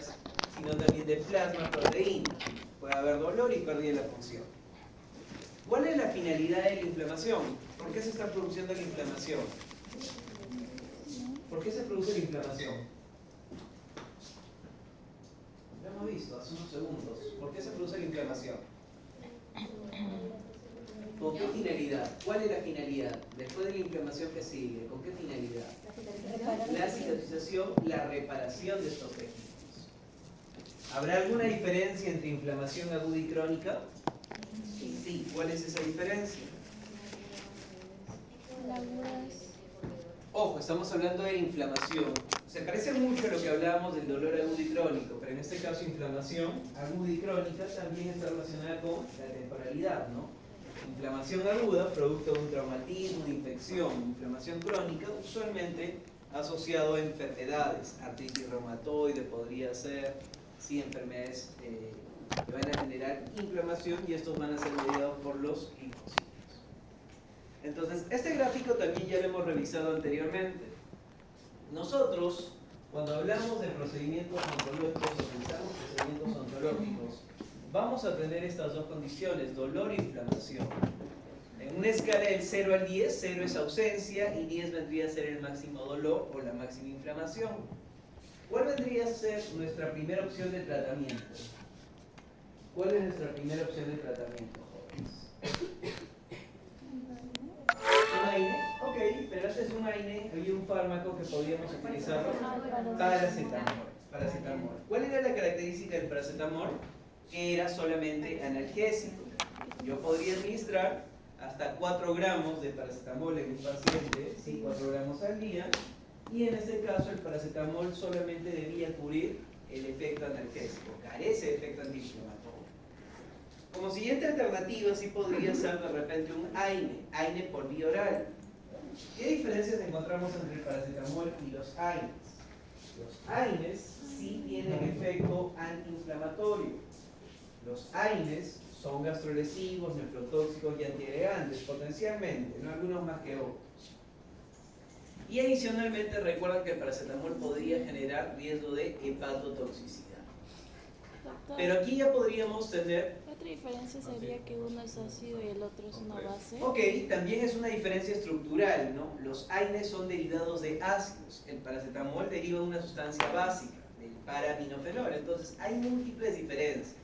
células, sino también de plasma, proteína. Puede haber dolor y pérdida de la función. ¿Cuál es la finalidad de la inflamación? ¿Por qué se está produciendo la inflamación? ¿Por qué se produce la inflamación? Lo hemos visto hace unos segundos. ¿Por qué se produce la inflamación? ¿Con qué finalidad? ¿Cuál es la finalidad? Después de la inflamación que sigue, ¿con qué finalidad? La cicatrización, la reparación de estos tejidos. ¿Habrá alguna diferencia entre inflamación aguda y crónica? Sí. ¿Cuál es esa diferencia? Ojo, estamos hablando de inflamación. Se parece mucho a lo que hablábamos del dolor agudo y crónico, pero en este caso inflamación aguda y crónica también está relacionada con la temporalidad, ¿no? Inflamación aguda, producto de un traumatismo, de infección. Inflamación crónica, usualmente asociado a enfermedades. Artritis reumatoide podría ser, sí, enfermedades que van a generar inflamación y estos van a ser mediados por los linfocitos. Entonces, este gráfico también ya lo hemos revisado anteriormente. Nosotros, cuando hablamos de procedimientos ontológicos o pensamos procedimientos ontológicos, vamos a tener estas dos condiciones, dolor e inflamación. En una escala del 0 al 10, 0 es ausencia y 10 vendría a ser el máximo dolor o la máxima inflamación. ¿Cuál vendría a ser nuestra primera opción de tratamiento? ¿Cuál es nuestra primera opción de tratamiento, jóvenes? ¿Un AINE? Ok, pero este es un AINE, había un fármaco que podíamos utilizar, paracetamol. ¿Cuál era la característica del paracetamol? Que era solamente analgésico. Yo podría administrar hasta 4 gramos de paracetamol en un paciente, ¿sí? 4 gramos al día, y en este caso el paracetamol solamente debía cubrir el efecto analgésico, carece de efecto antiinflamatorio. Como siguiente alternativa sí podría ser de repente un AINE por vía oral. ¿Qué diferencias encontramos entre el paracetamol y los AINES? Los AINES sí tienen efecto antiinflamatorio. Los AINES son gastrolesivos, nefrotóxicos y antiagregantes, potencialmente, no algunos más que otros. Y adicionalmente recuerden que el paracetamol podría generar riesgo de hepatotoxicidad. Doctor, Pero aquí ya podríamos tener... ¿otra diferencia sería que uno es ácido y el otro es una base? Ok, también es una diferencia estructural, ¿no? Los AINES son derivados de ácidos, el paracetamol deriva de una sustancia básica, del paraminofenol, entonces hay múltiples diferencias.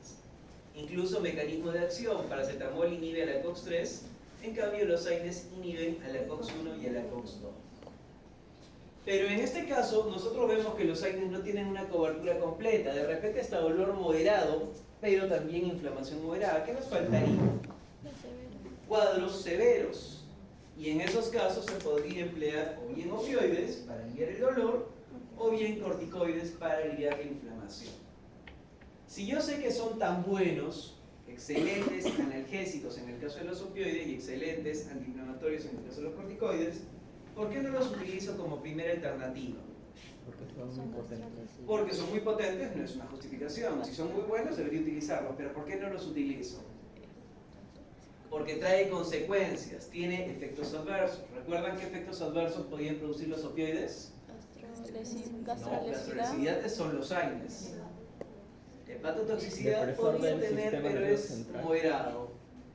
Incluso mecanismo de acción, paracetamol inhibe a la COX-3, en cambio los AINES inhiben a la COX-1 y a la COX-2. Pero en este caso, nosotros vemos que los AINES no tienen una cobertura completa. De repente está dolor moderado, pero también inflamación moderada. ¿Qué nos faltaría? Cuadros severos. Y en esos casos se podría emplear o bien opioides para aliviar el dolor, o bien corticoides para aliviar la inflamación. Si yo sé que son tan buenos, excelentes analgésicos en el caso de los opioides y excelentes antiinflamatorios en el caso de los corticoides, ¿por qué no los utilizo como primera alternativa? Porque son muy potentes. Porque son muy potentes, no es una justificación. Si son muy buenos, debería utilizarlos. Pero ¿por qué no los utilizo? Porque trae consecuencias, tiene efectos adversos. ¿Recuerdan qué efectos adversos podían producir los opioides? No, gastrolesividades son los AINES. Hepatotoxicidad podría tener, pero es moderado.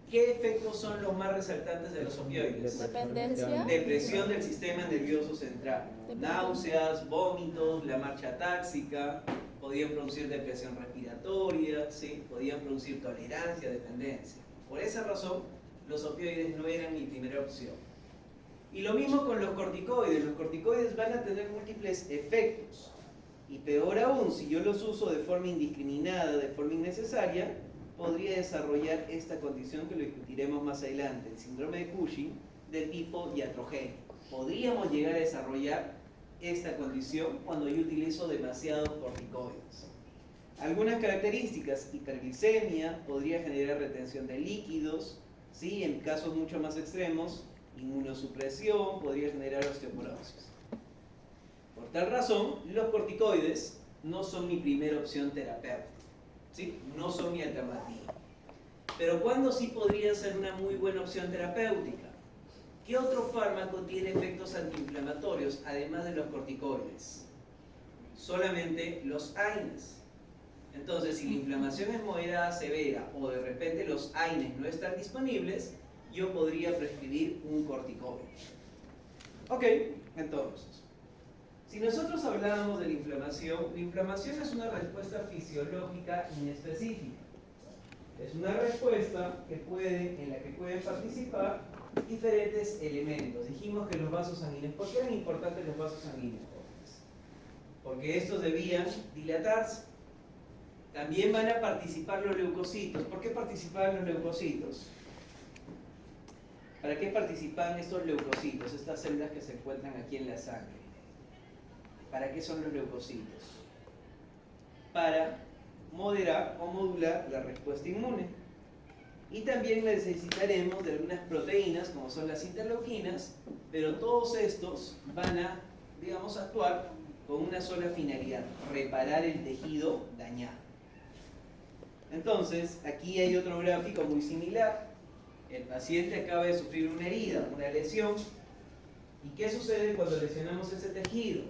¿Qué efectos son los más resaltantes de los opioides? Dependencia. Depresión del sistema nervioso central. Náuseas, vómitos, la marcha táxica, podían producir depresión respiratoria, ¿sí? Podían producir tolerancia, dependencia. Por esa razón, los opioides no eran mi primera opción. Y lo mismo con los corticoides. Los corticoides van a tener múltiples efectos. Y peor aún, si yo los uso de forma indiscriminada, de forma innecesaria, podría desarrollar esta condición que lo discutiremos más adelante, el síndrome de Cushing de tipo iatrogénico. Podríamos llegar a desarrollar esta condición cuando yo utilizo demasiados corticoides. Algunas características: hiperglicemia, podría generar retención de líquidos, ¿sí? En casos mucho más extremos, inmunosupresión, podría generar osteoporosis. Por tal razón, los corticoides no son mi primera opción terapéutica, ¿sí? No son mi alternativa. Pero ¿cuándo sí podrían ser una muy buena opción terapéutica? ¿Qué otro fármaco tiene efectos antiinflamatorios además de los corticoides? Solamente los AINES. Entonces, si la inflamación es moderada, severa o de repente los AINES no están disponibles, yo podría prescribir un corticoide. Ok, entonces, si nosotros hablábamos de la inflamación es una respuesta fisiológica inespecífica. Es una respuesta en la que pueden participar diferentes elementos. Dijimos que los vasos sanguíneos, ¿por qué eran importantes los vasos sanguíneos? Porque estos debían dilatarse. También van a participar los leucocitos. ¿Por qué participaban los leucocitos? ¿Para qué participan estos leucocitos, estas células que se encuentran aquí en la sangre? ¿Para qué son los leucocitos? Para moderar o modular la respuesta inmune. Y también necesitaremos de algunas proteínas, como son las interleuquinas, pero todos estos van a, digamos, actuar con una sola finalidad: reparar el tejido dañado. Entonces, aquí hay otro gráfico muy similar. El paciente acaba de sufrir una herida, una lesión. ¿Y qué sucede cuando lesionamos ese tejido?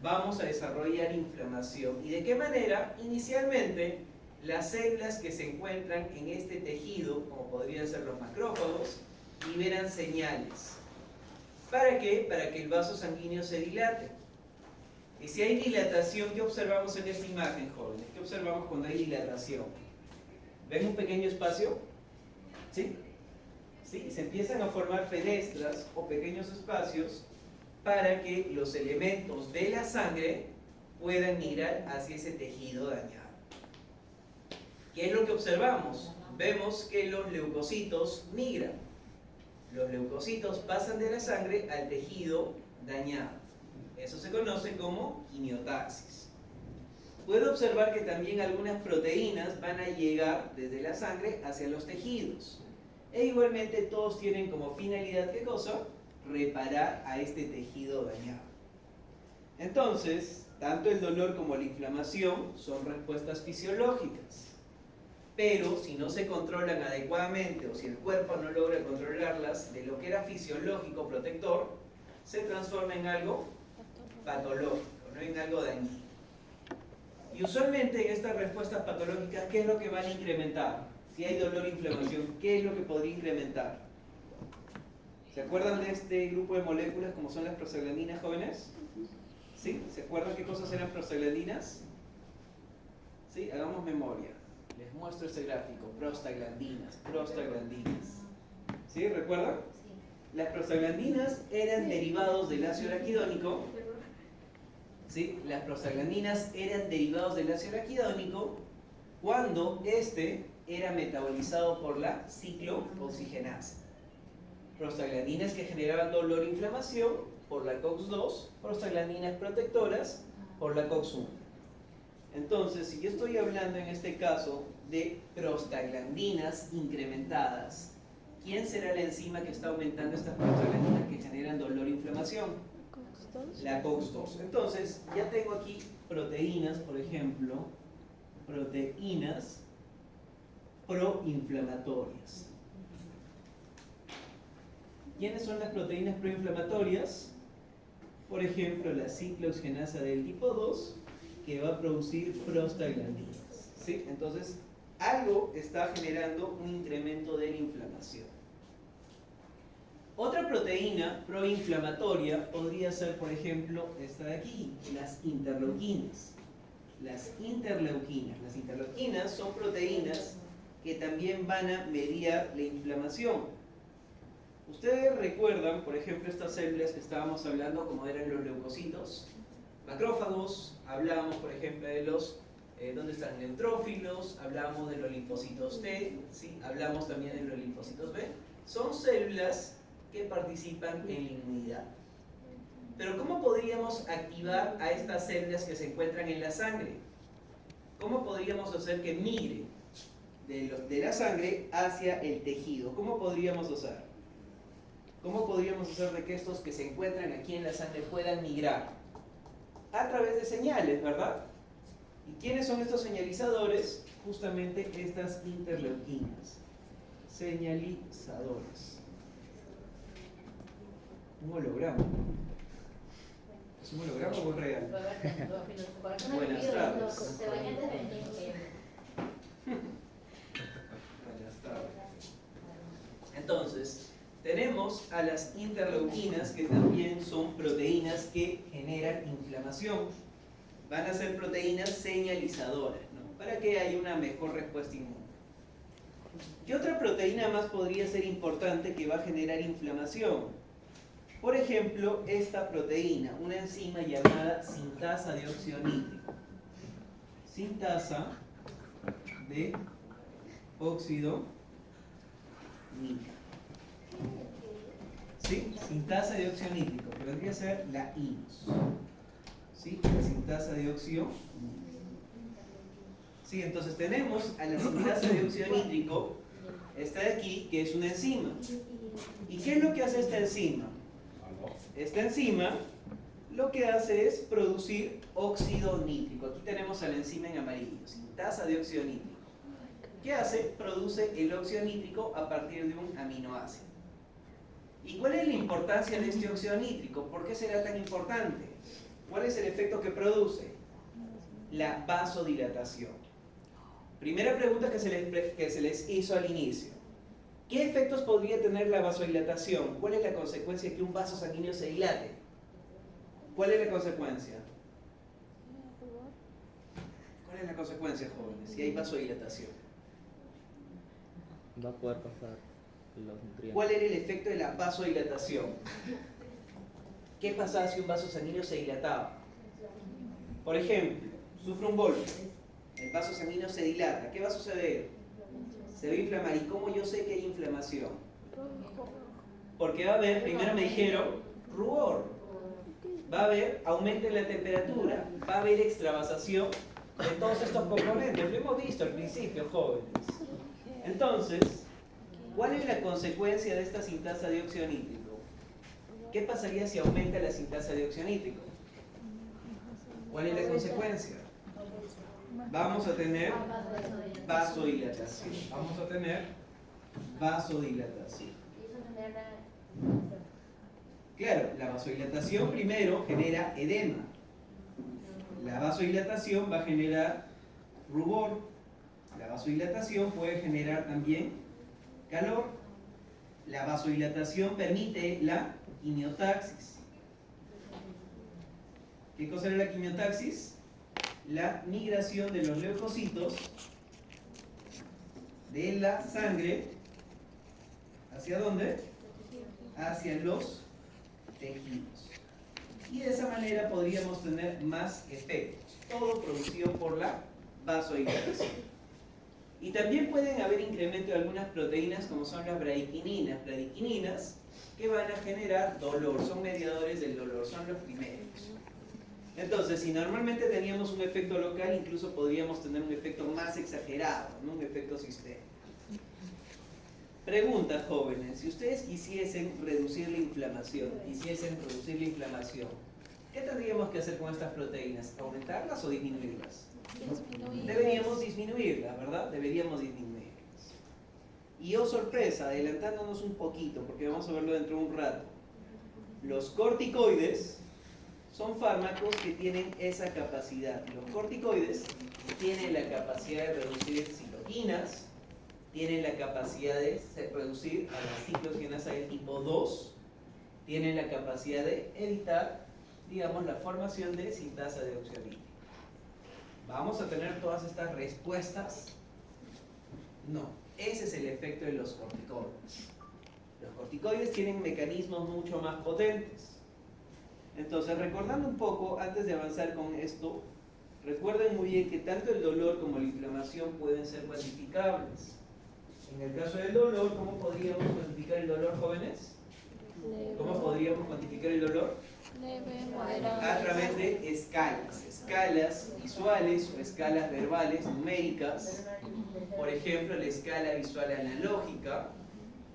Vamos a desarrollar inflamación. ¿Y de qué manera? Inicialmente, las células que se encuentran en este tejido, como podrían ser los macrófagos, liberan señales. ¿Para qué? Para que el vaso sanguíneo se dilate. Y si hay dilatación, ¿qué observamos en esta imagen, jóvenes? ¿Qué observamos cuando hay dilatación? ¿Ven un pequeño espacio? ¿Sí? ¿Sí? Se empiezan a formar fenestras o pequeños espacios para que los elementos de la sangre puedan migrar hacia ese tejido dañado. ¿Qué es lo que observamos? Vemos que los leucocitos migran. Los leucocitos pasan de la sangre al tejido dañado. Eso se conoce como quimiotaxis. Puedo observar que también algunas proteínas van a llegar desde la sangre hacia los tejidos. E igualmente todos tienen como finalidad, ¿qué cosa? Reparar a este tejido dañado. Entonces, tanto el dolor como la inflamación son respuestas fisiológicas. Pero si no se controlan adecuadamente o si el cuerpo no logra controlarlas, de lo que era fisiológico protector, se transforma en algo patológico, no en algo dañino. Y usualmente en estas respuestas patológicas, ¿qué es lo que van a incrementar? Si hay dolor e inflamación, ¿qué es lo que podría incrementar? ¿Se acuerdan de este grupo de moléculas como son las prostaglandinas, jóvenes? ¿Sí? ¿Se acuerdan qué cosas eran prostaglandinas? ¿Sí? Hagamos memoria. Les muestro este gráfico. Prostaglandinas. ¿Sí? ¿Recuerdan? Las prostaglandinas eran derivados del ácido araquidónico. ¿Sí? Las prostaglandinas eran derivados del ácido araquidónico cuando este era metabolizado por la ciclooxigenasa. Prostaglandinas que generaban dolor e inflamación por la COX-2, prostaglandinas protectoras por la COX-1. Entonces, si yo estoy hablando en este caso de prostaglandinas incrementadas, ¿quién será la enzima que está aumentando estas prostaglandinas que generan dolor e inflamación? La COX-2. Entonces, ya tengo aquí proteínas, por ejemplo, proteínas proinflamatorias. ¿Quiénes son las proteínas proinflamatorias? Por ejemplo, la ciclooxigenasa del tipo 2, que va a producir prostaglandinas. ¿Sí? Entonces, algo está generando un incremento de la inflamación. Otra proteína proinflamatoria podría ser, por ejemplo, esta de aquí, las interleuquinas. Las interleuquinas son proteínas que también van a mediar la inflamación. Ustedes recuerdan, por ejemplo, estas células que estábamos hablando, como eran los leucocitos, macrófagos, hablábamos, por ejemplo, de los, ¿dónde están? Neutrófilos, hablábamos de los linfocitos T, ¿sí? Hablamos también de los linfocitos B. Son células que participan en la inmunidad. Pero ¿cómo podríamos activar a estas células que se encuentran en la sangre? ¿Cómo podríamos hacer que migre de la sangre hacia el tejido? ¿Cómo podríamos hacer? ¿Cómo podríamos hacer de que estos que se encuentran aquí en la sangre puedan migrar? A través de señales, ¿verdad? ¿Y quiénes son estos señalizadores? Justamente estas interleuquinas. Señalizadores. Un holograma. ¿Es un holograma o un real? Buenas tardes. a las interleuquinas, que también son proteínas que generan inflamación. Van a ser proteínas señalizadoras, ¿no? Para que haya una mejor respuesta inmune. ¿Qué otra proteína más podría ser importante que va a generar inflamación? Por ejemplo, esta proteína, una enzima llamada sintasa de óxido nítrico. Sintasa de óxido nítrico. ¿Sí? Sintasa de óxido nítrico, que vendría a ser la INOS. ¿Sí? La sintasa de óxido nítrico. Sí, entonces tenemos a la sintasa de óxido nítrico, esta de aquí, que es una enzima. ¿Y qué es lo que hace esta enzima? Esta enzima lo que hace es producir óxido nítrico. Aquí tenemos a la enzima en amarillo, sintasa de óxido nítrico. ¿Qué hace? Produce el óxido nítrico a partir de un aminoácido. ¿Y cuál es la importancia de este óxido nítrico? ¿Por qué será tan importante? ¿Cuál es el efecto que produce? La vasodilatación. Primera pregunta que se les hizo al inicio. ¿Qué efectos podría tener la vasodilatación? ¿Cuál es la consecuencia de que un vaso sanguíneo se dilate? ¿Cuál es la consecuencia? ¿Cuál es la consecuencia, jóvenes, si hay vasodilatación? Va a poder pasar los nutrientes. ¿Cuál era el efecto de la vasodilatación? ¿Qué pasaba si un vaso sanguíneo se dilataba? Por ejemplo, sufre un golpe, el vaso sanguíneo se dilata. ¿Qué va a suceder? Se va a inflamar. ¿Y cómo yo sé que hay inflamación? Porque va a haber, primero me dijeron, rubor. Va a haber aumento en la temperatura. Va a haber extravasación de todos estos componentes. Lo hemos visto al principio, jóvenes. Entonces, ¿cuál es la consecuencia de esta sintasa de óxido nítrico? ¿Qué pasaría si aumenta la sintasa de óxido nítrico? ¿Cuál es la consecuencia? Vamos a tener vasodilatación. Vamos a tener vasodilatación. Claro, la vasodilatación primero genera edema. La vasodilatación va a generar rubor. La vasodilatación puede generar también calor. La vasodilatación permite la quimiotaxis. ¿Qué cosa era la quimiotaxis? La migración de los leucocitos de la sangre, ¿hacia dónde? Hacia los tejidos. Y de esa manera podríamos tener más efectos. Todo producido por la vasodilatación. Y también pueden haber incremento de algunas proteínas como son las bradykininas. Bradykininas que van a generar dolor, son mediadores del dolor, son los primeros. Entonces, si normalmente teníamos un efecto local, incluso podríamos tener un efecto más exagerado, ¿no? Un efecto sistémico. Pregunta, jóvenes, si ustedes quisiesen reducir la inflamación, ¿qué tendríamos que hacer con estas proteínas? ¿Aumentarlas o disminuirlas? Deberíamos disminuirlas, ¿verdad? Deberíamos disminuirlas. Y oh sorpresa, adelantándonos un poquito, porque vamos a verlo dentro de un rato. Los corticoides son fármacos que tienen esa capacidad. Los corticoides tienen la capacidad de reducir citoquinas, tienen la capacidad de reducir a las cicloquinas del tipo 2, tienen la capacidad de evitar, digamos, la formación de sintasa de óxido nítrico. ¿Vamos a tener todas estas respuestas? No. Ese es el efecto de los corticoides. Los corticoides tienen mecanismos mucho más potentes. Entonces, recordando un poco, antes de avanzar con esto, recuerden muy bien que tanto el dolor como la inflamación pueden ser cuantificables. En el caso del dolor, ¿cómo podríamos cuantificar el dolor, jóvenes? ¿Cómo podríamos cuantificar el dolor? A través de escalas visuales o escalas verbales numéricas. Por ejemplo, la escala visual analógica.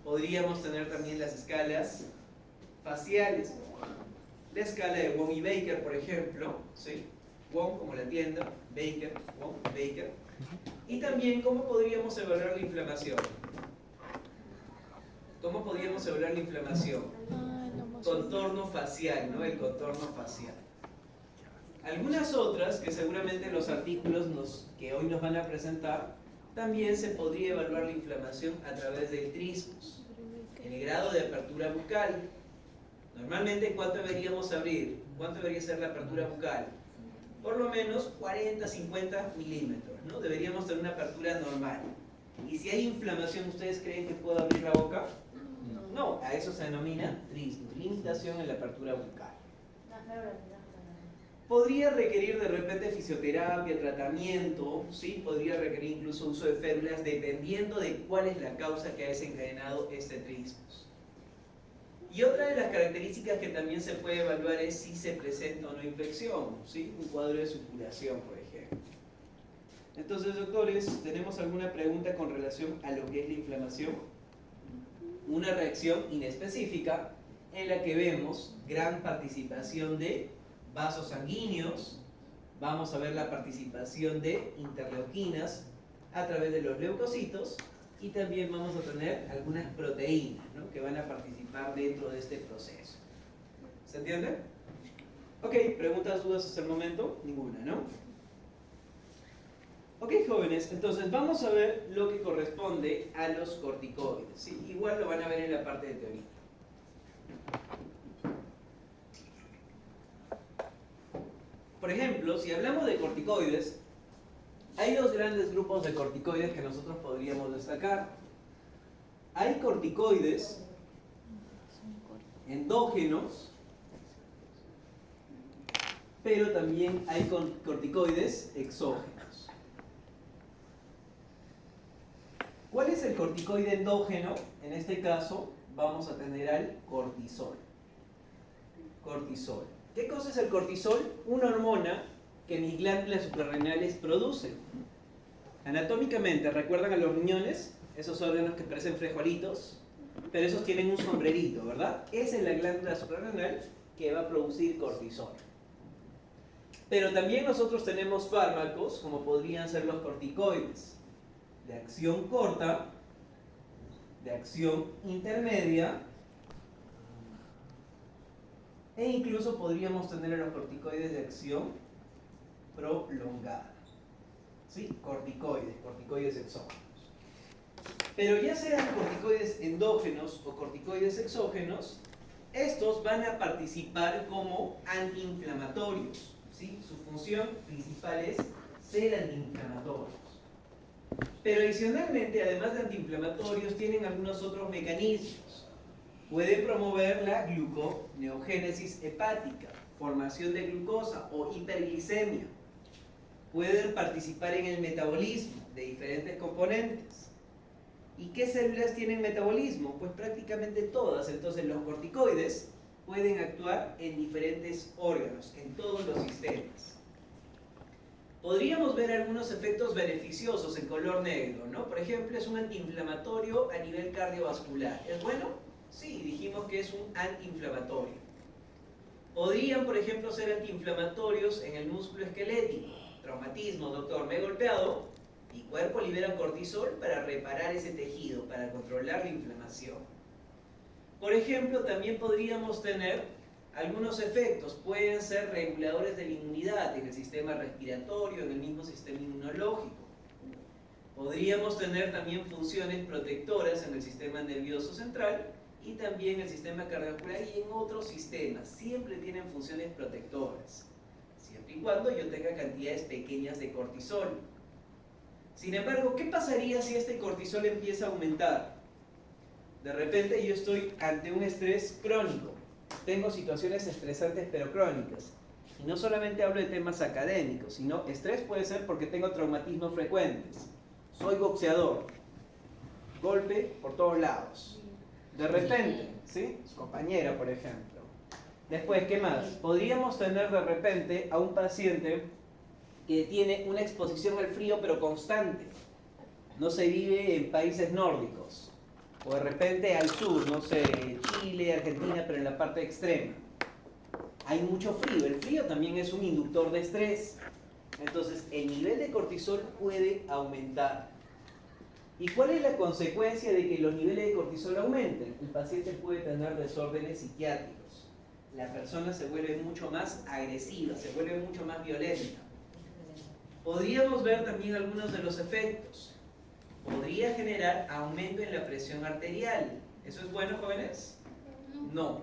Podríamos tener también las escalas faciales. La escala de Wong y Baker, por ejemplo, ¿sí? Wong como la tienda, Baker, Wong, Baker. Y también, ¿cómo podríamos evaluar la inflamación? ¿Cómo podríamos evaluar la inflamación? Contorno facial, ¿no? El contorno facial. Algunas otras, que seguramente los artículos que hoy nos van a presentar, también se podría evaluar la inflamación a través del trismus. el grado de apertura bucal. Normalmente, ¿cuánto deberíamos abrir? ¿Cuánto debería ser la apertura bucal? Por lo menos 40, 50 milímetros, ¿no? Deberíamos tener una apertura normal. Y si hay inflamación, ¿ustedes creen que puedo abrir la boca? No, a eso se denomina trismus, limitación en la apertura bucal. Podría requerir de repente fisioterapia, tratamiento, ¿sí? Podría requerir incluso uso de férulas dependiendo de cuál es la causa que ha desencadenado este trismus. Y otra de las características que también se puede evaluar es si se presenta o no infección, ¿sí? Un cuadro de supuración, por ejemplo. Entonces, doctores, ¿tenemos alguna pregunta con relación a lo que es la inflamación? Una reacción inespecífica en la que vemos gran participación de vasos sanguíneos, vamos a ver la participación de interleuquinas a través de los leucocitos y también vamos a tener algunas proteínas, ¿no?, que van a participar dentro de este proceso. ¿Se entiende? Ok, ¿preguntas, dudas hasta el momento? Ninguna, ¿no? Ok, jóvenes, entonces vamos a ver lo que corresponde a los corticoides, ¿sí? Igual lo van a ver en la parte de teoría. Por ejemplo, si hablamos de corticoides, hay dos grandes grupos de corticoides que nosotros podríamos destacar. Hay corticoides endógenos, pero también hay corticoides exógenos. ¿Cuál es el corticoide endógeno? En este caso vamos a tener al cortisol. Cortisol. ¿Qué cosa es el cortisol? Una hormona que mis glándulas suprarrenales producen. Anatómicamente, ¿recuerdan a los riñones? Esos órganos que parecen frijolitos, pero esos tienen un sombrerito, ¿verdad? Esa es la glándula suprarrenal que va a producir cortisol. Pero también nosotros tenemos fármacos, como podrían ser los corticoides, de acción corta, de acción intermedia, e incluso podríamos tener los corticoides de acción prolongada. ¿Sí? Corticoides exógenos. Pero ya sean corticoides endógenos o corticoides exógenos, estos van a participar como antiinflamatorios, ¿sí? Su función principal es ser antiinflamatorios. Pero adicionalmente, además de antiinflamatorios, tienen algunos otros mecanismos. Pueden promover la gluconeogénesis hepática, formación de glucosa o hiperglicemia. Pueden participar en el metabolismo de diferentes componentes. ¿Y qué células tienen metabolismo? Pues prácticamente todas. Entonces los corticoides pueden actuar en diferentes órganos, en todos los sistemas. Podríamos ver algunos efectos beneficiosos en color negro, ¿no? Por ejemplo, es un antiinflamatorio a nivel cardiovascular. ¿Es bueno? Sí, dijimos que es un antiinflamatorio. Podrían, por ejemplo, ser antiinflamatorios en el músculo esquelético. Traumatismo, doctor, me he golpeado. Mi cuerpo libera cortisol para reparar ese tejido, para controlar la inflamación. Por ejemplo, también podríamos tener algunos efectos. Pueden ser reguladores de la inmunidad en el sistema respiratorio, en el mismo sistema inmunológico. Podríamos tener también funciones protectoras en el sistema nervioso central y también el sistema cardiovascular y en otros sistemas. Siempre tienen funciones protectoras, siempre y cuando yo tenga cantidades pequeñas de cortisol. Sin embargo, ¿qué pasaría si este cortisol empieza a aumentar? De repente yo estoy ante un estrés crónico. Tengo situaciones estresantes pero crónicas. Y no solamente hablo de temas académicos, sino estrés puede ser porque tengo traumatismos frecuentes. Soy boxeador. Golpe por todos lados. De repente, ¿sí? Compañera, por ejemplo. Después, ¿qué más? Podríamos tener de repente a un paciente que tiene una exposición al frío pero constante. No se vive en países nórdicos. O de repente al sur, no sé, Chile, Argentina, pero en la parte extrema. Hay mucho frío. El frío también es un inductor de estrés. Entonces, el nivel de cortisol puede aumentar. ¿Y cuál es la consecuencia de que los niveles de cortisol aumenten? El paciente puede tener desórdenes psiquiátricos. La persona se vuelve mucho más agresiva, se vuelve mucho más violenta. Podríamos ver también algunos de los efectos. Podría generar aumento en la presión arterial, ¿Eso es bueno, jóvenes? No.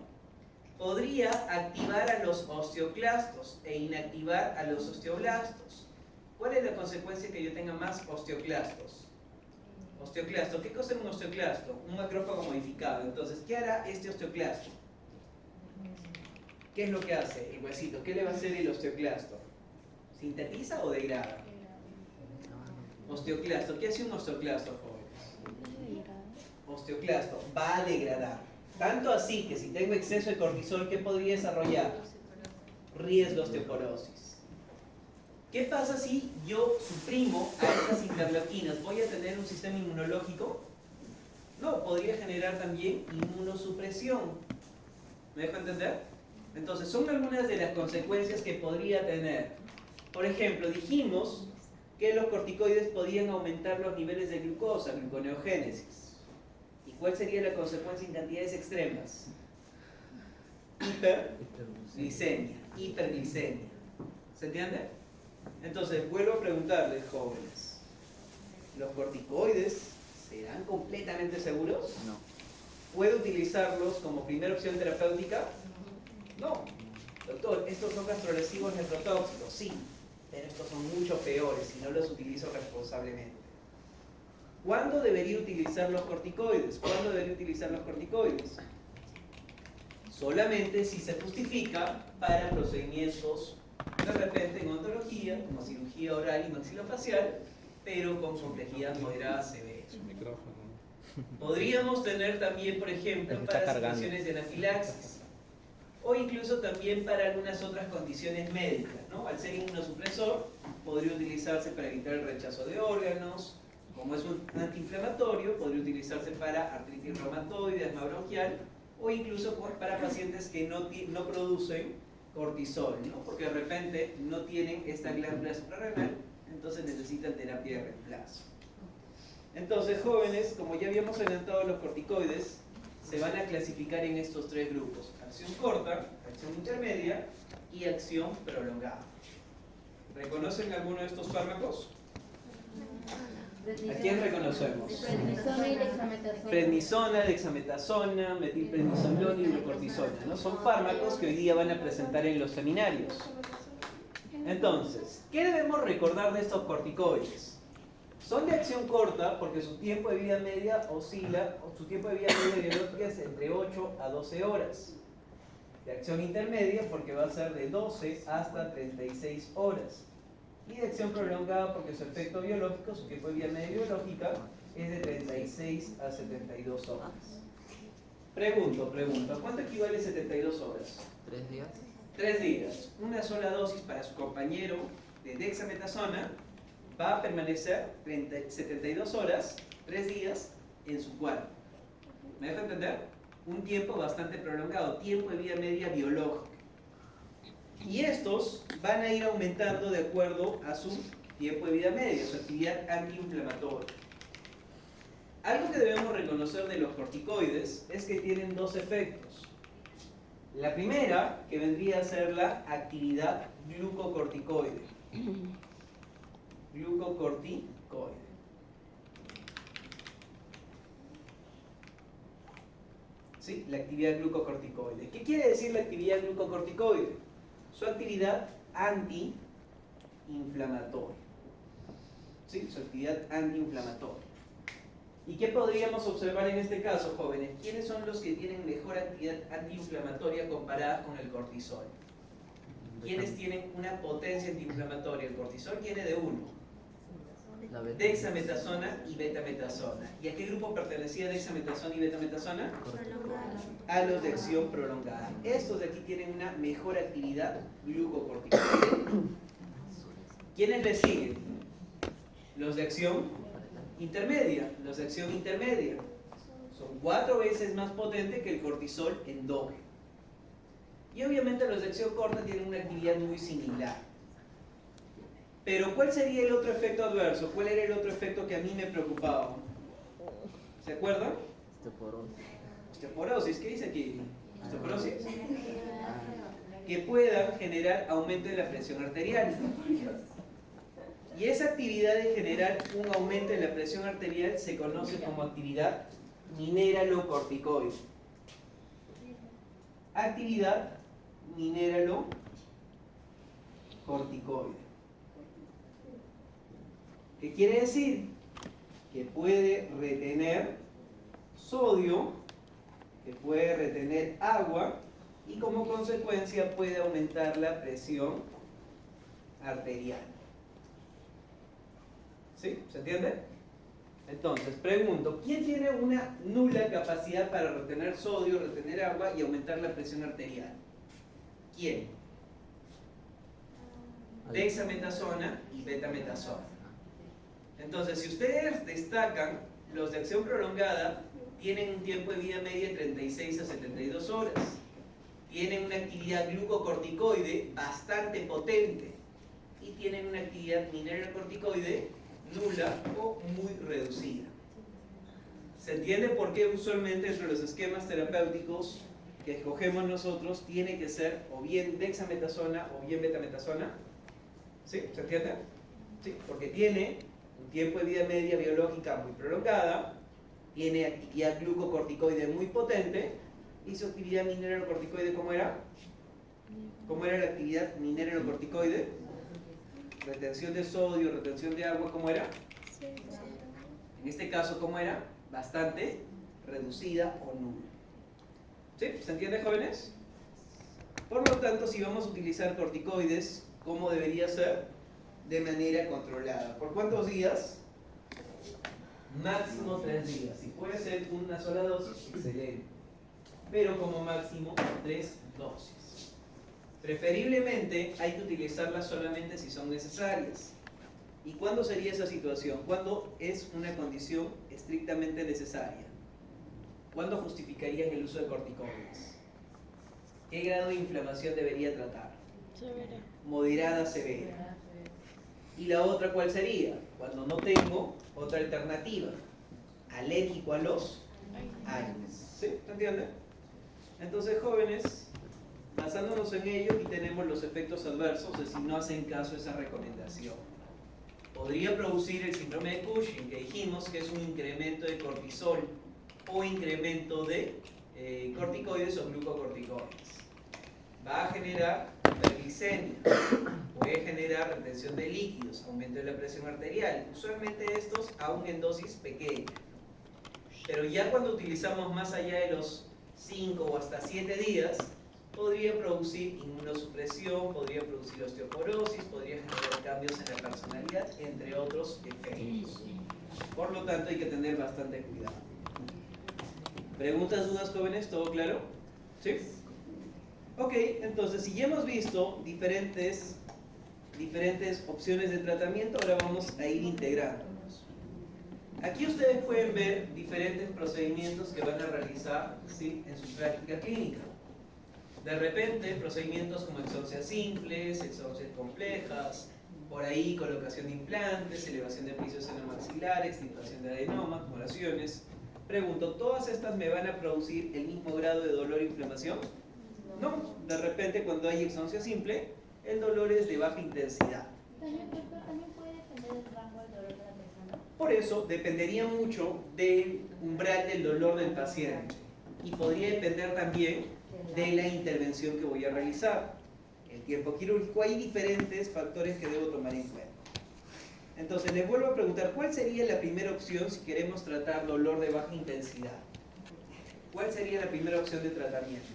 Podría activar a los osteoclastos e inactivar a los osteoblastos. ¿Cuál es la consecuencia que yo tenga más osteoclastos? Osteoclasto. ¿Qué cosa es un osteoclasto? Un macrófago modificado. Entonces, ¿qué hará este osteoclasto? ¿Qué es lo que hace el huesito? ¿Qué le va a hacer el osteoclasto? ¿Sintetiza o degrada? Osteoclasto. ¿Qué hace un osteoclasto, jóvenes? Osteoclasto va a degradar. Tanto así que si tengo exceso de cortisol, ¿qué podría desarrollar? Riesgo de osteoporosis. ¿Qué pasa si yo suprimo a estas interleuquinas? ¿Voy a tener un sistema inmunológico? No, podría generar también inmunosupresión. ¿Me dejo entender? Entonces, son algunas de las consecuencias que podría tener. Por ejemplo, dijimos que los corticoides podían aumentar los niveles de glucosa, gluconeogénesis. ¿Y cuál sería la consecuencia en cantidades extremas? Hiperglicemia, hiperglicemia. ¿Se entiende? Entonces, vuelvo a preguntarles, jóvenes, ¿los corticoides serán completamente seguros? No. ¿Puedo utilizarlos como primera opción terapéutica? No. Doctor, ¿estos son gastrolesivos nephrotóxicos? Sí, pero estos son mucho peores si no los utilizo responsablemente. ¿Cuándo debería utilizar los corticoides? ¿Cuándo debería utilizar los corticoides? Solamente si se justifica para procedimientos de repente en odontología, como cirugía oral y maxilofacial, pero con complejidad moderada severa. Podríamos tener también, por ejemplo, para situaciones de anafilaxis, o incluso también para algunas otras condiciones médicas, ¿no? Al ser inmunosupresor, podría utilizarse para evitar el rechazo de órganos. Como es un antiinflamatorio, podría utilizarse para artritis reumatoide, asma bronquial, o incluso para pacientes que no producen cortisol, ¿no? Porque de repente no tienen esta glándula suprarrenal, entonces necesitan terapia de reemplazo. Entonces, jóvenes, como ya habíamos adelantado, los corticoides se van a clasificar en estos tres grupos: acción corta, acción intermedia y acción prolongada. ¿Reconocen alguno de estos fármacos? ¿A quién reconocemos? Prednisona y dexametasona. Prednisona, dexametasona, metilprednisolona y glucortisona, ¿no? Son fármacos que hoy día van a presentar en los seminarios. Entonces, ¿qué debemos recordar de estos corticoides? Son de acción corta porque su tiempo de vida media oscila, o su tiempo de vida media biológica es entre 8 a 12 horas. De acción intermedia porque va a ser de 12 hasta 36 horas. Y de acción prolongada porque su efecto biológico, su tiempo de vida media biológica, es de 36 a 72 horas. Pregunto, ¿cuánto equivale 72 horas? 3 días. 3 días. Una sola dosis para su compañero de dexametasona va a permanecer 72 horas, 3 días en su cuerpo. ¿Me deja entender? Un tiempo bastante prolongado, tiempo de vida media biológica. Y estos van a ir aumentando de acuerdo a su tiempo de vida media, su actividad antiinflamatoria. Algo que debemos reconocer de los corticoides es que tienen dos efectos. La primera, que vendría a ser la actividad glucocorticoide. Glucocorticoide. ¿Sí? La actividad glucocorticoide. ¿Qué quiere decir la actividad glucocorticoide? Su actividad antiinflamatoria. ¿Sí? Su actividad antiinflamatoria. ¿Y qué podríamos observar en este caso, jóvenes? ¿Quiénes son los que tienen mejor actividad antiinflamatoria comparada con el cortisol? ¿Quiénes tienen una potencia antiinflamatoria? El cortisol tiene de uno: dexametasona y betametasona. ¿Y a qué grupo pertenecía dexametasona y betametasona? A los de acción prolongada. Estos de aquí tienen una mejor actividad glucocorticoide. ¿Quiénes le siguen? Los de acción intermedia. Los de acción intermedia son 4 veces más potentes que el cortisol endógeno. Y obviamente los de acción corta tienen una actividad muy similar. Pero ¿cuál sería el otro efecto adverso? ¿Cuál era el otro efecto que a mí me preocupaba? ¿Se acuerdan? Osteoporosis. ¿Qué dice aquí? Osteoporosis. Que puedan generar aumento de la presión arterial. Y esa actividad de generar un aumento en la presión arterial se conoce como actividad mineralocorticoide. Actividad mineralocorticoide. ¿Qué quiere decir? Que puede retener sodio, que puede retener agua y como consecuencia puede aumentar la presión arterial. ¿Sí? ¿Se entiende? Entonces, pregunto, ¿quién tiene una nula capacidad para retener sodio, retener agua y aumentar la presión arterial? ¿Quién? Dexametasona y betametasona. Entonces, si ustedes destacan, los de acción prolongada tienen un tiempo de vida media de 36 a 72 horas. Tienen una actividad glucocorticoide bastante potente y tienen una actividad mineralocorticoide nula o muy reducida. ¿Se entiende por qué usualmente entre los esquemas terapéuticos que escogemos nosotros tiene que ser o bien dexametasona o bien betametasona? ¿Sí? ¿Se entiende? Sí, porque tiene un tiempo de vida media biológica muy prolongada, tiene actividad glucocorticoide muy potente y su actividad mineralocorticoide, ¿cómo era? ¿Cómo era la actividad mineralocorticoide? Retención de sodio, retención de agua, ¿cómo era? En este caso, ¿cómo era? Bastante reducida o nula. ¿Sí? ¿Se entiende, jóvenes? Por lo tanto, si vamos a utilizar corticoides, ¿cómo debería ser? De manera controlada. ¿Por cuántos días? Máximo 3 días. Si puede ser una sola dosis, excelente. Pero como máximo 3 dosis. Preferiblemente hay que utilizarlas solamente si son necesarias. ¿Y cuándo sería esa situación? ¿Cuándo es una condición estrictamente necesaria? ¿Cuándo justificarían el uso de corticoides? ¿Qué grado de inflamación debería tratar? Severa. Moderada, severa. ¿Y la otra cuál sería? Cuando no tengo otra alternativa. Alérgico a los AINES. ¿Sí? ¿Se entiende? Entonces, jóvenes, basándonos en ello, y tenemos los efectos adversos de si no hacen caso a esa recomendación. Podría producir el síndrome de Cushing, que dijimos que es un incremento de cortisol o incremento de corticoides o glucocorticoides. Va a generar hiperglicemia, puede generar retención de líquidos, aumento de la presión arterial, usualmente estos aún en dosis pequeña. Pero ya cuando utilizamos más allá de los 5 o hasta 7 días, podría producir inmunosupresión, podría producir osteoporosis, podría generar cambios en la personalidad, entre otros efectos. Por lo tanto, hay que tener bastante cuidado. ¿Preguntas, dudas, jóvenes? ¿Todo claro? ¿Sí? Ok, entonces, si ya hemos visto diferentes opciones de tratamiento, ahora vamos a ir integrándonos. Aquí ustedes pueden ver diferentes procedimientos que van a realizar, ¿sí?, en su práctica clínica. De repente, procedimientos como exoncias simples, exoncias complejas, por ahí colocación de implantes, elevación de pisos senomaxilares, extirpación de adenoma, tumoraciones. Pregunto, ¿todas estas me van a producir el mismo grado de dolor e inflamación? No, de repente cuando hay exoncia simple, el dolor es de baja intensidad. También puede depender del rango del dolor de la persona. Por eso dependería mucho del umbral del dolor del paciente y podría depender también de la intervención que voy a realizar. El tiempo quirúrgico, hay diferentes factores que debo tomar en cuenta. Entonces les vuelvo a preguntar, ¿cuál sería la primera opción si queremos tratar dolor de baja intensidad? ¿Cuál sería la primera opción de tratamiento?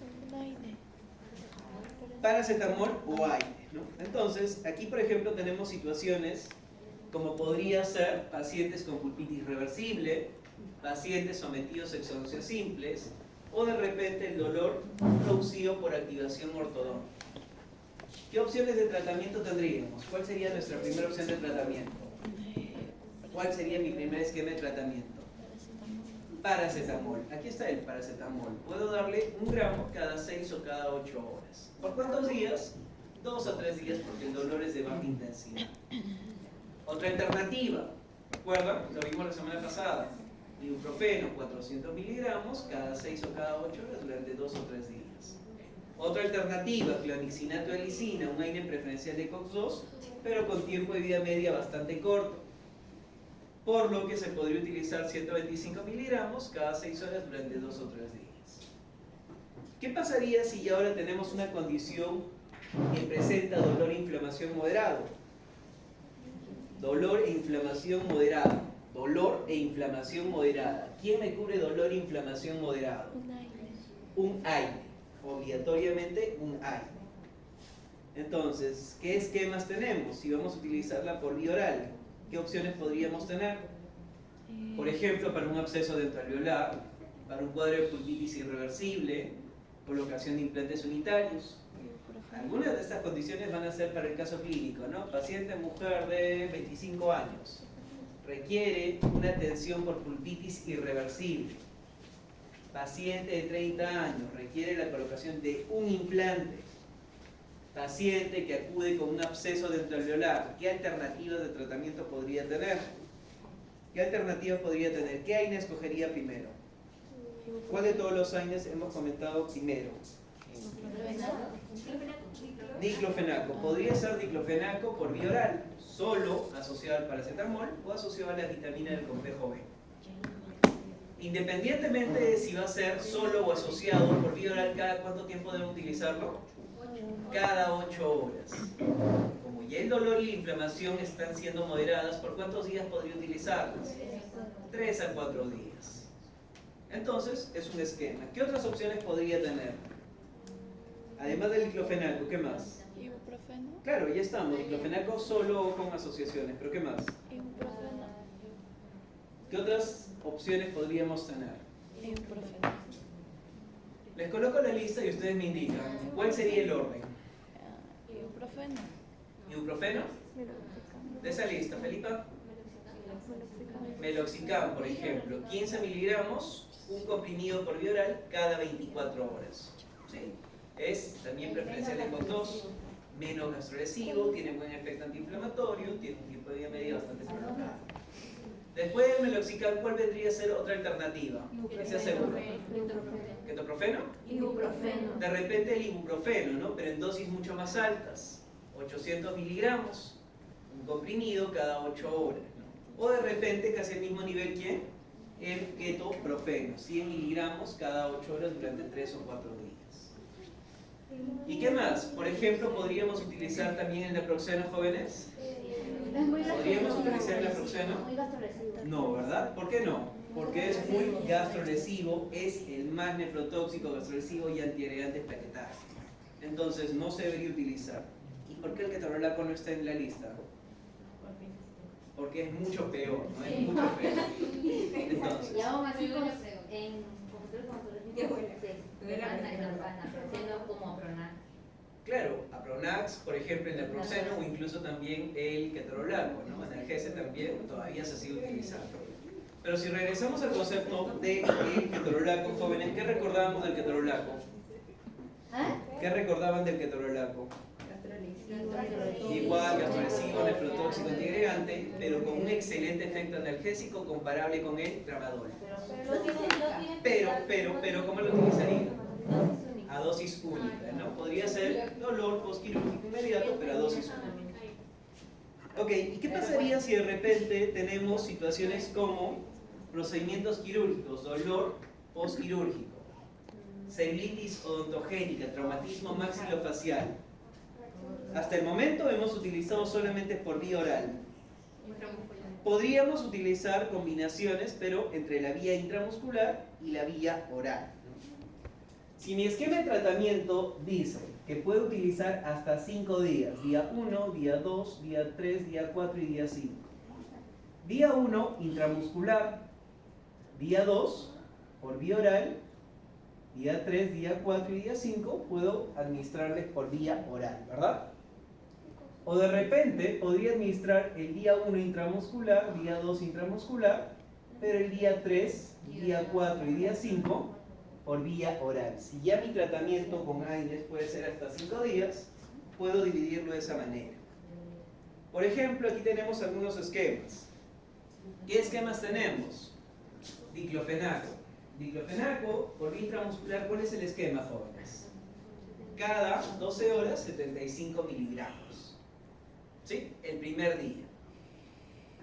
Paracetamol o aire, ¿no? Entonces, aquí por ejemplo tenemos situaciones como podría ser pacientes con pulpitis reversible, pacientes sometidos a exoncias simples, o de repente el dolor producido por activación ortodóntica. ¿Qué opciones de tratamiento tendríamos? ¿Cuál sería nuestra primera opción de tratamiento? ¿Cuál sería mi primer esquema de tratamiento? Paracetamol. Aquí está el paracetamol. Puedo darle 1 gramo cada 6 o cada 8 horas. ¿Por cuántos días? 2 a 3 días porque el dolor es de baja intensidad. Otra alternativa, ¿recuerdan? Lo vimos la semana pasada. Ibuprofeno, 400 miligramos cada 6 o cada 8 horas durante 2 o 3 días. Otra alternativa, clamixinato de lisina, un AINE preferencial de COX-2, pero con tiempo de vida media bastante corto. por lo que se podría utilizar 125 miligramos cada 6 horas durante 2 o 3 días. ¿Qué pasaría si ahora tenemos una condición que presenta dolor e inflamación moderado? Dolor e inflamación moderada. Dolor e inflamación moderada. ¿Quién me cubre dolor e inflamación moderado? Un aire. Un aire. Obligatoriamente un aire. Entonces, ¿qué esquemas tenemos? Si vamos a utilizarla por vía oral, ¿qué opciones podríamos tener? Por ejemplo, para un absceso dentalveolar, para un cuadro de pulpitis irreversible, colocación de implantes unitarios. Algunas de estas condiciones van a ser para el caso clínico, ¿no? Paciente mujer de 25 años, requiere una atención por pulpitis irreversible. Paciente de 30 años, requiere la colocación de un implante. Paciente que acude con un absceso dentalveolar, ¿qué alternativas de tratamiento podría tener? ¿Qué alternativas podría tener? ¿Qué AINE escogería primero? ¿Cuál de todos los AINES hemos comentado primero? Diclofenaco. Podría ser diclofenaco por vía oral, solo asociado al paracetamol o asociado a la vitamina del complejo B. Independientemente de si va a ser solo o asociado por vía oral, ¿cada cuánto tiempo debo utilizarlo? Cada 8 horas. Como ya el dolor y la inflamación están siendo moderadas, ¿por cuántos días podría utilizarlas? 3 a 4 días. Entonces, es un esquema. ¿Qué otras opciones podría tener? Además del diclofenaco, ¿qué más? Ibuprofeno. Claro, ya estamos. Diclofenaco solo o con asociaciones, pero ¿qué más? Ibuprofeno. ¿Qué otras opciones podríamos tener? Ibuprofeno. Les coloco la lista y ustedes me indican cuál sería el orden. Ibuprofeno. ¿Ibuprofeno? De esa lista, Felipa. Meloxicam, por ejemplo, 15 miligramos, un comprimido por vía oral cada 24 horas. ¿Sí? Es también preferencial en COX-2, menos gastrolesivo, tiene buen efecto antiinflamatorio, tiene un tiempo de vida media bastante prolongado. Después del meloxicam, ¿cuál vendría a ser otra alternativa? Que sea segura. ¿Ketoprofeno? Ibuprofeno. De repente el ibuprofeno, ¿no? Pero en dosis mucho más altas, 800 miligramos, un comprimido cada 8 horas, ¿no? O de repente casi al mismo nivel, ¿quién? El ketoprofeno, 100 miligramos cada 8 horas durante 3 o 4 días. ¿Y qué más? Por ejemplo, ¿podríamos utilizar también el naproxeno, jóvenes? ¿Podríamos utilizar el naproxeno? Muy gastrolesivo. No, ¿verdad? ¿Por qué no? Porque es muy gastrolesivo, es el más nefrotóxico, gastrolesivo y antiagregante plaquetario. Entonces no se debería utilizar. ¿Y por qué el ketorolaco no está en la lista? Porque es mucho peor, ¿no? Es mucho peor. Entonces, Y aún así, en naproxeno como Pronax. claro, Apronax, por ejemplo, el naproxeno o incluso también el ketorolaco, ¿no? Analgesia también todavía se sigue utilizando. Pero si regresamos al concepto del ketorolaco, jóvenes, ¿qué recordábamos del ketorolaco? ¿Qué recordaban del ketorolaco? Igual, gastrolesivo, nefrotóxico, antiagregante, pero con un excelente efecto analgésico comparable con el tramadol. Pero, ¿cómo lo utilizaría? A dosis única, ¿no? Podría ser dolor postquirúrgico inmediato, pero a dosis única. Ok, ¿y qué pasaría si de repente tenemos situaciones como procedimientos quirúrgicos, dolor postquirúrgico, celulitis odontogénica, traumatismo maxilofacial? Hasta el momento hemos utilizado solamente por vía oral. Podríamos utilizar combinaciones, pero entre la vía intramuscular y la vía oral. Si mi esquema de tratamiento dice que puedo utilizar hasta 5 días, día 1, día 2, día 3, día 4 y día 5. Día 1, intramuscular. Día 2, por vía oral. Día 3, día 4 y día 5 puedo administrarles por vía oral, ¿verdad? O de repente podría administrar el día 1 intramuscular, día 2 intramuscular, pero el día 3, día 4 y día 5 por vía oral. Si ya mi tratamiento con AINES puede ser hasta 5 días, puedo dividirlo de esa manera. Por ejemplo, aquí tenemos algunos esquemas. ¿Qué esquemas tenemos? Diclofenaco. Diclofenaco por vía intramuscular, ¿cuál es el esquema, jóvenes? Cada 12 horas, 75 miligramos. ¿Sí? El primer día.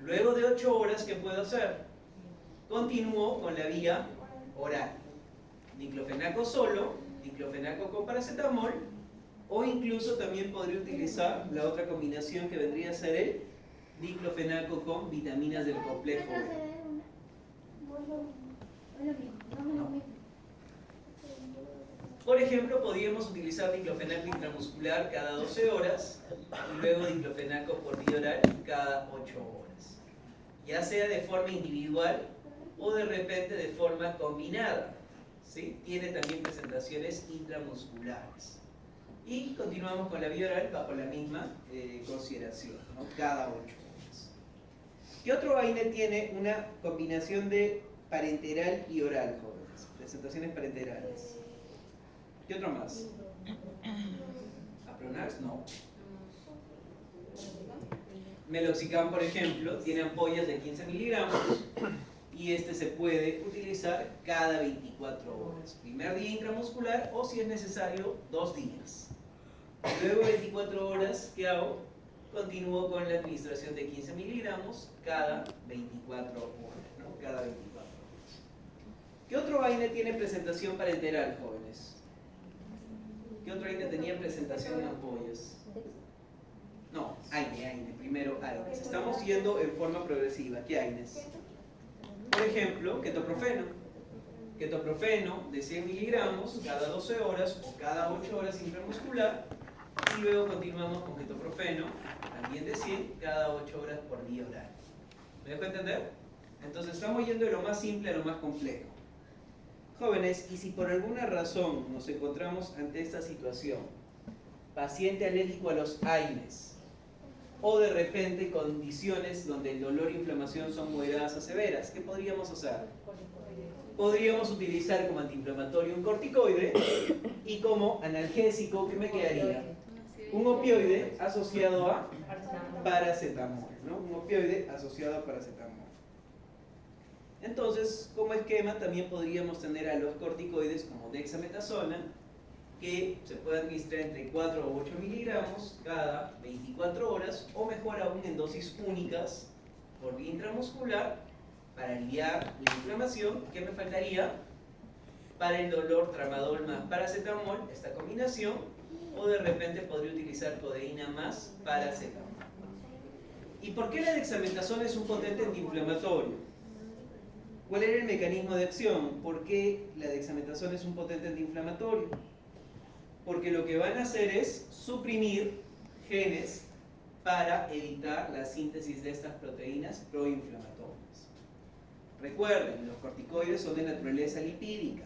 Luego de 8 horas, ¿qué puedo hacer? Continúo con la vía oral. Diclofenaco solo, diclofenaco con paracetamol, o incluso también podría utilizar la otra combinación que vendría a ser el diclofenaco con vitaminas del complejo B. Por ejemplo, podríamos utilizar diclofenaco intramuscular cada 12 horas y luego diclofenaco por vía oral cada 8 horas. Ya sea de forma individual o de repente de forma combinada. ¿Sí? Tiene también presentaciones intramusculares. Y continuamos con la vía oral bajo la misma consideración, ¿no? Cada 8 horas. ¿Qué otro vaina tiene una combinación de parenteral y oral, jóvenes? Presentaciones parenterales. ¿Qué otro más? Apronax, no. Meloxicam, por ejemplo, tiene ampollas de 15 miligramos y este se puede utilizar cada 24 horas. Primer día intramuscular o, si es necesario, 2 días. Luego de 24 horas, ¿qué hago? Continúo con la administración de 15 miligramos cada 24 horas, ¿no? Cada 24 horas. ¿Qué otro vaina tiene presentación parenteral, jóvenes? ¿Qué otro AINE tenía presentación en ampollas? No, AINE, primero AINES. Estamos yendo en forma progresiva. ¿Qué AINES? Por ejemplo, ketoprofeno. Ketoprofeno de 100 miligramos cada 12 horas o cada 8 horas intramuscular. Y luego continuamos con ketoprofeno, también de 100, cada 8 horas por vía oral. ¿Me dejo entender? Entonces estamos yendo de lo más simple a lo más complejo. Jóvenes, y si por alguna razón nos encontramos ante esta situación, paciente alérgico a los AINES, o de repente condiciones donde el dolor e inflamación son moderadas a severas, ¿qué podríamos hacer? Podríamos utilizar como antiinflamatorio un corticoide y como analgésico, ¿qué me quedaría? Un opioide asociado a paracetamol, ¿no? Un opioide asociado a paracetamol. Entonces, como esquema también podríamos tener a los corticoides como dexametasona, que se puede administrar entre 4 o 8 miligramos cada 24 horas, o mejor aún en dosis únicas por vía intramuscular, para aliviar la inflamación. ¿Qué me faltaría? Para el dolor, tramadol más paracetamol, esta combinación, o de repente podría utilizar codeína más paracetamol. ¿Y por qué la dexametasona es un potente antiinflamatorio? ¿Cuál era el mecanismo de acción? ¿Por qué la dexametasona es un potente antiinflamatorio? Porque lo que van a hacer es suprimir genes para evitar la síntesis de estas proteínas proinflamatorias. Recuerden, los corticoides son de naturaleza lipídica.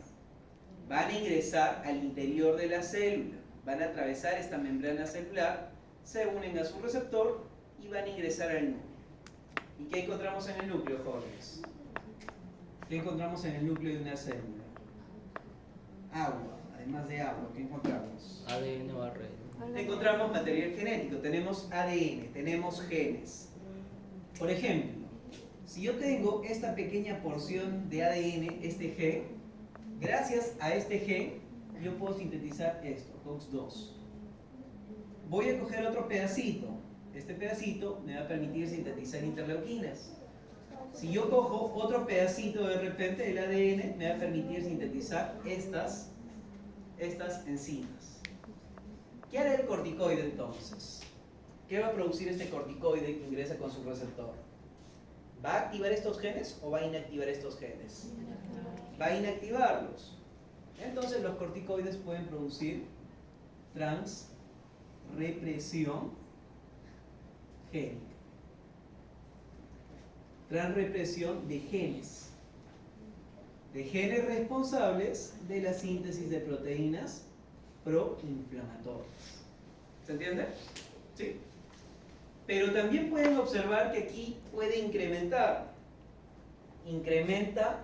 Van a ingresar al interior de la célula, van a atravesar esta membrana celular, se unen a su receptor y van a ingresar al núcleo. ¿Y qué encontramos en el núcleo, jóvenes? ¿Qué encontramos en el núcleo de una célula? Agua. Además de agua, ¿qué encontramos? ADN o ARN. Encontramos material genético, tenemos ADN, tenemos genes. Por ejemplo, si yo tengo esta pequeña porción de ADN, este gen, gracias a este gen, yo puedo sintetizar esto, COX-2. Voy a coger otro pedacito. Este pedacito me va a permitir sintetizar interleuquinas. Si yo cojo otro pedacito de repente del ADN, me va a permitir sintetizar estas enzimas. ¿Qué hará el corticoide entonces? ¿Qué va a producir este corticoide que ingresa con su receptor? ¿Va a activar estos genes o va a inactivar estos genes? Va a inactivarlos. Entonces los corticoides pueden producir transrepresión génica. Transrepresión de genes responsables de la síntesis de proteínas proinflamatorias. ¿Se entiende? ¿Sí? Pero también pueden observar que aquí puede incrementa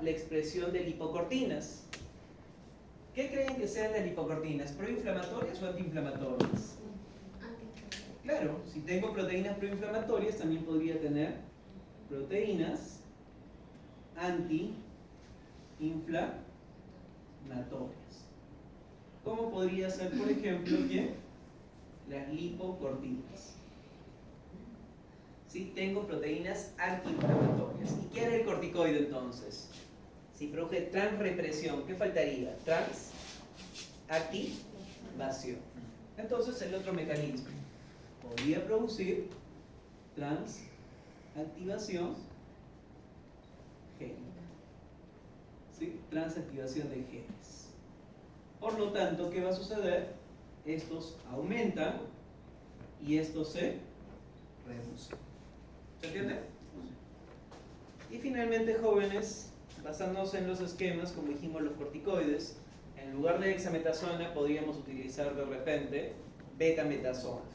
la expresión de lipocortinas. ¿Qué creen que sean las lipocortinas? ¿Proinflamatorias o antiinflamatorias? Claro, si tengo proteínas proinflamatorias, también podría tener proteínas antiinflamatorias. ¿Cómo podría ser, por ejemplo, que las lipocortinas? ¿Sí? Tengo proteínas antiinflamatorias. ¿Y qué era el corticoide entonces? Si produje transrepresión, ¿qué faltaría? Transactivación. Entonces el otro mecanismo podría producir transactivación génica. ¿Sí? Transactivación de genes. Por lo tanto, ¿qué va a suceder? Estos aumentan y estos se reducen. ¿Se entiende? Y finalmente, jóvenes, basándonos en los esquemas, como dijimos, los corticoides, en lugar de hexametasona podríamos utilizar de repente betametasona.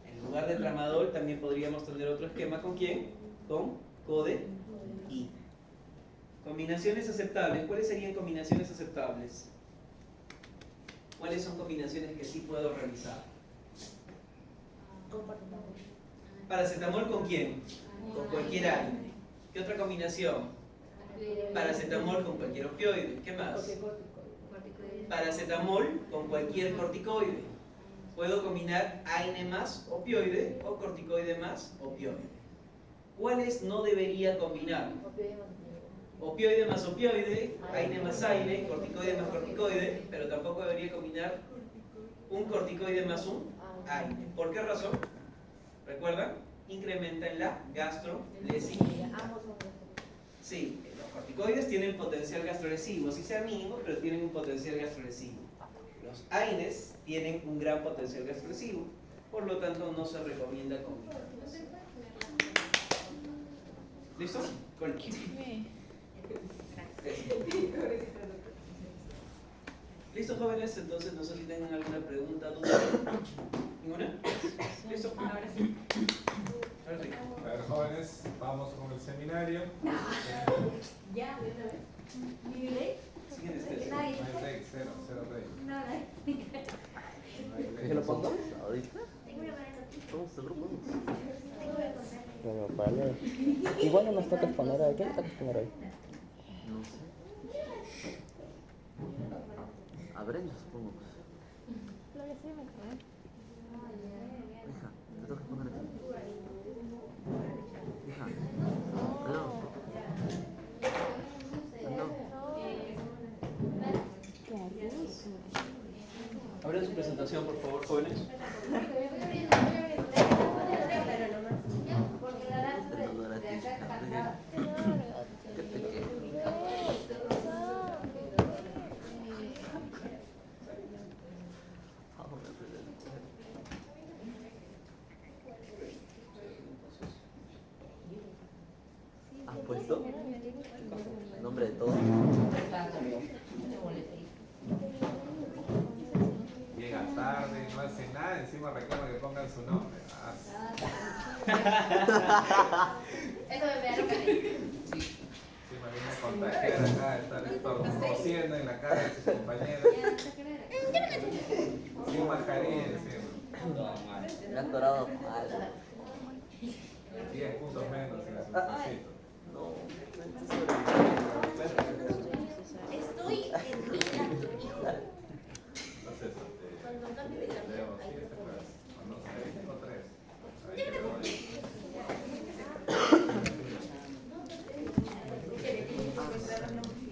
En lugar de tramadol también podríamos tener otro esquema. ¿Con quién? Con CODE-I. Combinaciones aceptables. ¿Cuáles serían combinaciones aceptables? ¿Cuáles son combinaciones que sí puedo realizar? Paracetamol ¿con quién? Con cualquier AINE. ¿Qué otra combinación? Paracetamol con cualquier opioide. ¿Qué más? Paracetamol con cualquier corticoide. Puedo combinar AINE más opioide o corticoide más opioide. ¿Cuáles no debería combinar? Opioide más opioide, AINE más AINE, corticoide más corticoide, pero tampoco debería combinar un corticoide más un AINE. ¿Por qué razón? ¿Recuerdan? Incrementa en la gastrolesividad. Sí, los corticoides tienen potencial gastrolesivo, así sea mínimo, pero tienen un potencial gastrolesivo. Los AINES tienen un gran potencial gastrolesivo, por lo tanto no se recomienda combinarlos. ¿Listo? Con ¿Listo, jóvenes? Entonces, no sé si tengan alguna pregunta, duda. ¿Ninguna? ¿Listo? Ahora sí. Ahora sí. A ver, jóvenes, vamos con el seminario. Ya, de una vez. Siguen ustedes. No hay break, cero break. No hay break. ¿Qué lo pongo? ¿Ahorita? ¿Cómo se lo pongo? Bueno, vale. Igual no nos toca exponer ahí. ¿Qué le toca exponer ahí? No sé. A Brenda, supongo. Lo que sí me acuerdo. Hija, te toca exponer aquí. Hija. Perdón. Qué abuso. Abran su presentación, por favor, jóvenes. ¿Has puesto? Nombre de todo. Llega tarde, no hace nada, encima reclama que pongan su nombre. Eso me da lo que Sí, me viene a contagiar acá, estar estornudando en la cara de sus compañeros. Sin mascarilla encima. Me han dorado mal. 10 puntos menos en su pasito. No, Estoy en vida, hijo.